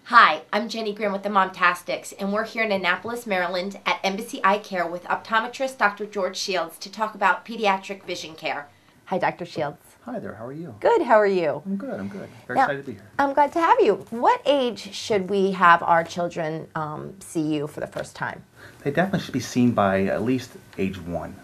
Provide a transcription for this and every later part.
Hi, I'm Jenny Grimm with the Momtastics, and we're here in Annapolis, Maryland at Embassy Eyecare with optometrist Dr. George Shields to talk about pediatric vision care. Hi, Dr. Shields. Hi there, how are you? Good, how are you? I'm good. Very excited to be here. I'm glad to have you. What age should we have our children see you for the first time? They definitely should be seen by at least age 1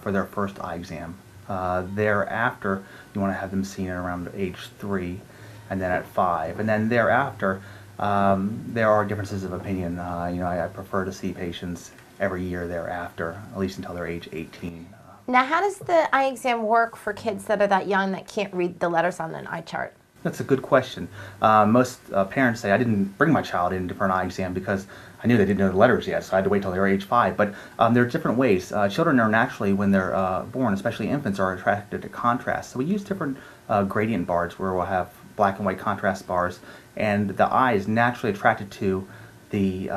for their first eye exam. Thereafter, you want to have them seen at around age 3, and then at 5. And then thereafter, there are differences of opinion. I prefer to see patients every year thereafter, at least until they're age 18. Now, how does the eye exam work for kids that are that young that can't read the letters on an eye chart? That's a good question. Most parents say, I didn't bring my child in for an eye exam because I knew they didn't know the letters yet, so I had to wait till they were age 5. But there are different ways. Children are naturally, when they're born, especially infants, are attracted to contrast. So we use different gradient bars where we'll have black and white contrast bars, and the eye is naturally attracted to the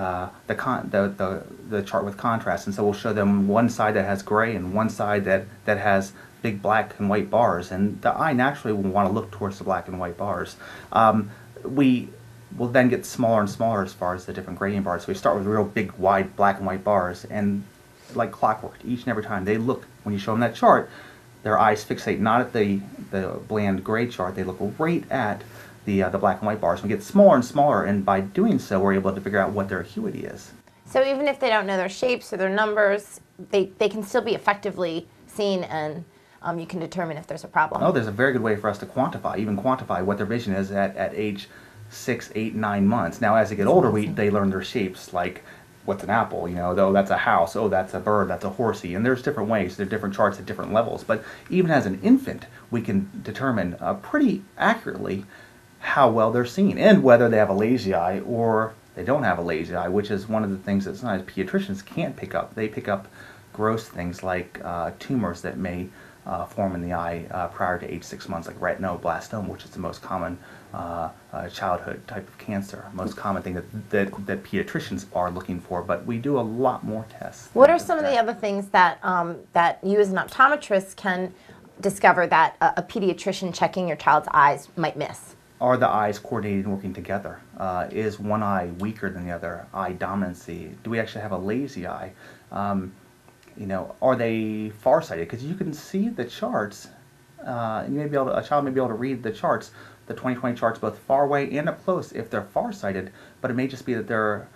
chart with contrast. And so we'll show them one side that has gray and one side that has big black and white bars, and the eye naturally will want to look towards the black and white bars. We will then get smaller and smaller as far as the different gradient bars. So we start with real big, wide black and white bars, and like clockwork, each and every time they look, when you show them that chart, their eyes fixate not at the bland gray chart, they look right at the black and white bars. We get smaller and smaller, and by doing so, we're able to figure out what their acuity is. So even if they don't know their shapes or their numbers, they can still be effectively seen, and you can determine if there's a problem. Oh, there's a very good way for us to quantify what their vision is at age 6, 8, 9 months. Now, as they get older, they learn their shapes, like what's an apple, though that's a house, oh, that's a bird, that's a horsey, and there's different ways, there's different charts at different levels. But even as an infant, we can determine pretty accurately how well they're seen and whether they have a lazy eye or they don't have a lazy eye, which is one of the things that sometimes pediatricians can't pick up. They pick up gross things like tumors that may form in the eye prior to age 6 months, like retinoblastoma, which is the most common childhood type of cancer, most common thing that pediatricians are looking for. But we do a lot more tests. What are some of the other things that that you as an optometrist can discover that a pediatrician checking your child's eyes might miss? Are the eyes coordinated and working together? Is one eye weaker than the other? Eye dominancy? Do we actually have a lazy eye? Are they farsighted? Because you can see the charts. A child may be able to read the charts, the 20/20 charts, both far away and up close if they're farsighted. But it may just be that they're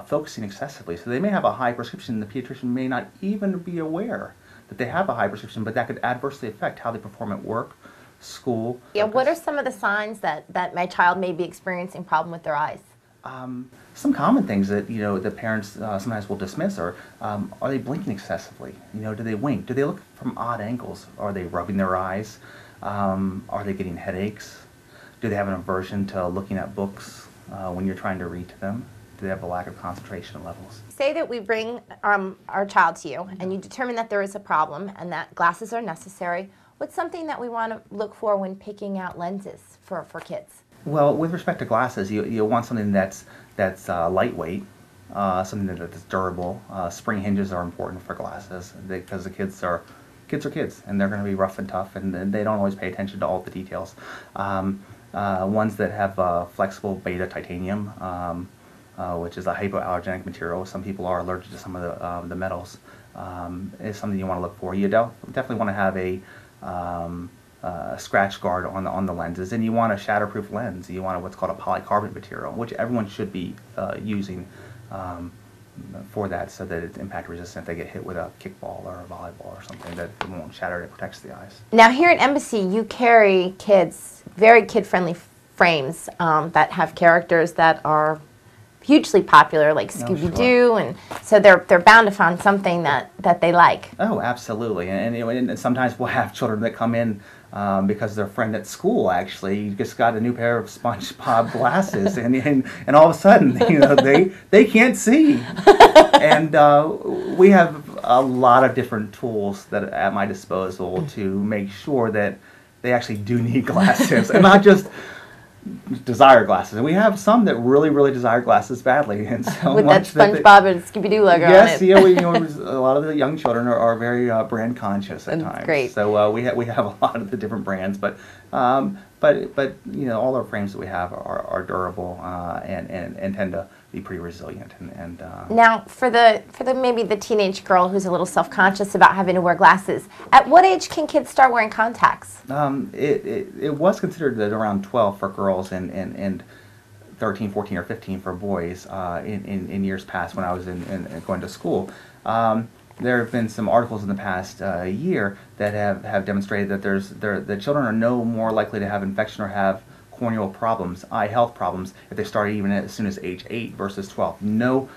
focusing excessively. So they may have a high prescription. The pediatrician may not even be aware that they have a high prescription, but that could adversely affect how they perform at work, school. Yeah, what are some of the signs that my child may be experiencing problem with their eyes? Some common things that the parents sometimes will dismiss are they blinking excessively? Do they wink? Do they look from odd angles? Are they rubbing their eyes? Are they getting headaches? Do they have an aversion to looking at books when you're trying to read to them? Do they have a lack of concentration levels? Say that we bring our child to you and you determine that there is a problem and that glasses are necessary. What's something that we want to look for when picking out lenses for kids? Well, with respect to glasses, you want something that's lightweight, something that's durable. Spring hinges are important for glasses because the kids are kids, and they're going to be rough and tough, and they don't always pay attention to all the details. Ones that have flexible beta titanium, which is a hypoallergenic material. Some people are allergic to some of the metals. Is something you want to look for. You definitely want to have a scratch guard on the lenses, and you want a shatterproof lens. You want what's called a polycarbonate material, which everyone should be using for that, so that it's impact resistant. If they get hit with a kickball or a volleyball or something, that it won't shatter. It protects the eyes. Now, here at Embassy, you carry very kid-friendly frames that have characters that are hugely popular, like Scooby-Doo, and so they're bound to find something that they like. Oh, absolutely, and sometimes we'll have children that come in because their friend at school actually just got a new pair of SpongeBob glasses, and all of a sudden, they can't see, and we have a lot of different tools that are at my disposal to make sure that they actually do need glasses, and not just desire glasses. And we have some that really, really desire glasses badly, and so with much that SpongeBob and Scooby-Doo logo on it. Yes, a lot of the young children are very brand conscious at times. Great. So we have a lot of the different brands, but But you know, all our frames that we have are durable and tend to be pretty resilient. And now for the maybe the teenage girl who's a little self-conscious about having to wear glasses, at what age can kids start wearing contacts? It was considered at around 12 for girls and 13, 14, or 15 for boys in years past when I was going to school. There have been some articles in the past year that have demonstrated that the children are no more likely to have infection or have corneal problems, eye health problems, if they start even as soon as age 8 versus 12. No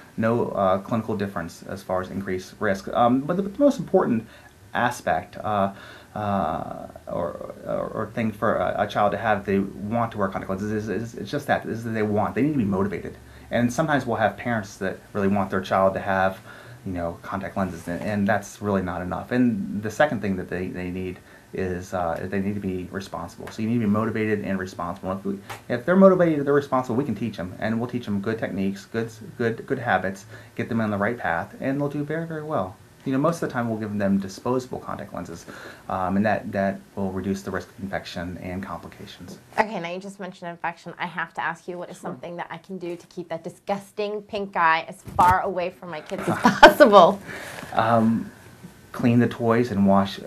clinical difference as far as increased risk. But the most important aspect or thing for a child to have if they want to wear contact lenses is just that, is that they want. They need to be motivated. And sometimes we'll have parents that really want their child to have, you know, contact lenses, and that's really not enough. And the second thing that they need is they need to be responsible. So you need to be motivated and responsible. If they're motivated and they're responsible, we can teach them, and we'll teach them good techniques, good habits, get them on the right path, and they'll do very, very well. You know, most of the time we'll give them disposable contact lenses, and that will reduce the risk of infection and complications. Okay, now you just mentioned infection. I have to ask you, what is something that I can do to keep that disgusting pink eye as far away from my kids as possible? Clean the toys and wash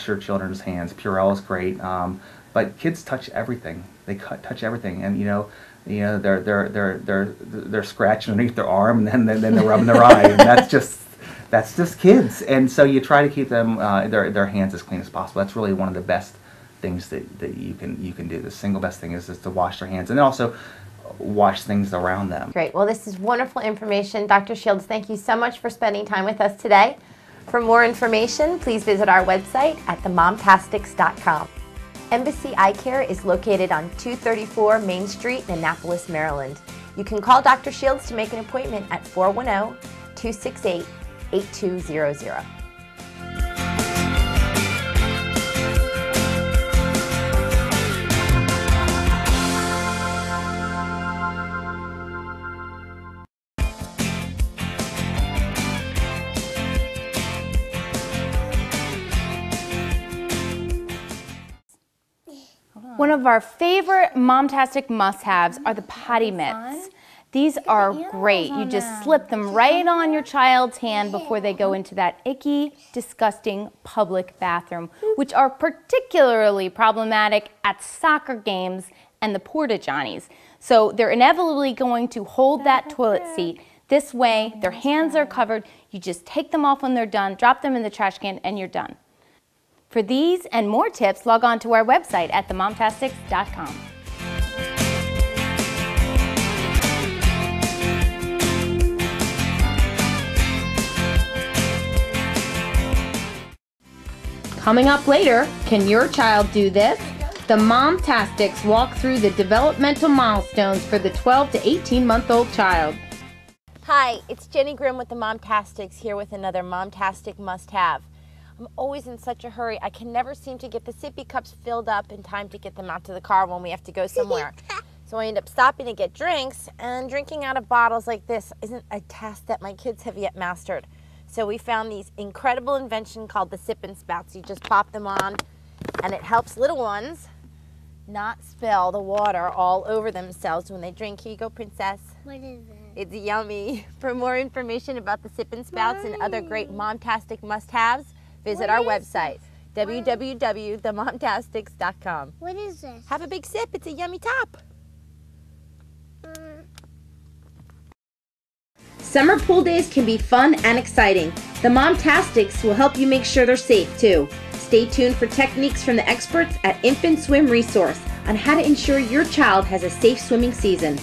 your children's hands. Purell is great, but kids touch everything. They touch everything, and you know they're scratching underneath their arm, and then they're rubbing their eye, and that's just kids. And so you try to keep them their hands as clean as possible. That's really one of the best things that you can do. The single best thing is to wash their hands, and then also wash things around them. Great. Well, this is wonderful information. Dr. Shields, thank you so much for spending time with us today. For more information, please visit our website at themomtastics.com. Embassy Eyecare is located on 234 Main Street in Annapolis, Maryland. You can call Dr. Shields to make an appointment at 410-268-8200. One of our favorite Momtastic must-haves are the potty mitts. These are great. You just slip them right on your child's hand before they go into that icky, disgusting public bathroom, which are particularly problematic at soccer games and the porta-johnies. So they're inevitably going to hold that toilet seat. This way, their hands are covered. You just take them off when they're done, drop them in the trash can, and you're done. For these and more tips, log on to our website at themomtastics.com. Coming up later, can your child do this? The Momtastics walk through the developmental milestones for the 12 to 18-month-old child. Hi, it's Jenny Grimm with the Momtastics here with another Momtastic must-have. I'm always in such a hurry. I can never seem to get the sippy cups filled up in time to get them out to the car when we have to go somewhere. So I end up stopping to get drinks, and drinking out of bottles like this isn't a task that my kids have yet mastered. So we found these incredible invention called the Sip and Spouts. You just pop them on, and it helps little ones not spill the water all over themselves when they drink. Here you go, princess. What is it? It's yummy. For more information about the Sip and Spouts and other great Momtastic must-haves, visit our website, www.themomtastics.com. What is this? Have a big sip. It's a yummy top. Summer pool days can be fun and exciting. The Momtastics will help you make sure they're safe too. Stay tuned for techniques from the experts at Infant Swim Resource on how to ensure your child has a safe swimming season.